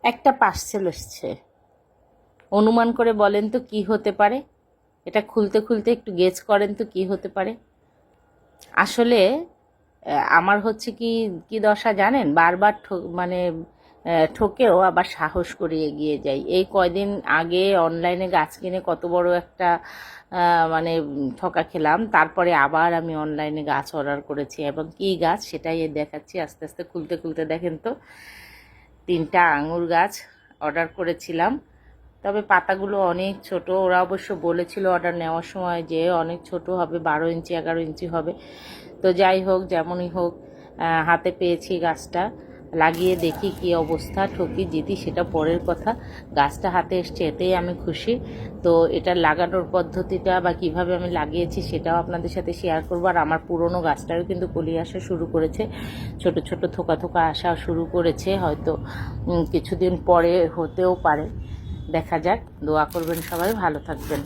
একটা পার্সেল এসছে, অনুমান করে বলেন তো কি হতে পারে? এটা খুলতে খুলতে একটু গেস করেন তো কি হতে পারে। আসলে আমার হচ্ছে কি কি দশা জানেন, বারবার মানে ঠকেও আবার সাহস করে এগিয়ে যাই। এই কয়দিন আগে অনলাইনে গাছ কিনে কত বড় একটা মানে ঠকা খেলাম। তারপরে আবার আমি অনলাইনে গাছ অর্ডার করেছি, এবং কি গাছ সেটাই দেখাচ্ছি। আস্তে আস্তে খুলতে খুলতে দেখেন তো, 3টা আঙুর গাছ অর্ডার করেছিলাম। তবে পাতাগুলো অনেক ছোট। ওরা অবশ্য বলেছিল অর্ডার নেওয়ার সময় যে অনেক ছোট হবে, 12 ইঞ্চি 11 ইঞ্চি হবে। তো যাই হোক, যেমনই হোক, হাতে পেয়েছি গাছটা। লাগিয়ে দেখি কি অবস্থা, ঠকি জিতি সেটা পরের কথা। গাছটা হাতে এসছে, এতেই আমি খুশি। তো এটা লাগানোর পদ্ধতিটা বা কিভাবে আমি লাগিয়েছি সেটাও আপনাদের সাথে শেয়ার করবো। আর আমার পুরনো গাছটাও কিন্তু কলি আসা শুরু করেছে, ছোট ছোট থোকা থোকা আসা শুরু করেছে। হয়তো কিছুদিন পরে হতেও পারে, দেখা যাক। দোয়া করবেন সবাই, ভালো থাকবেন।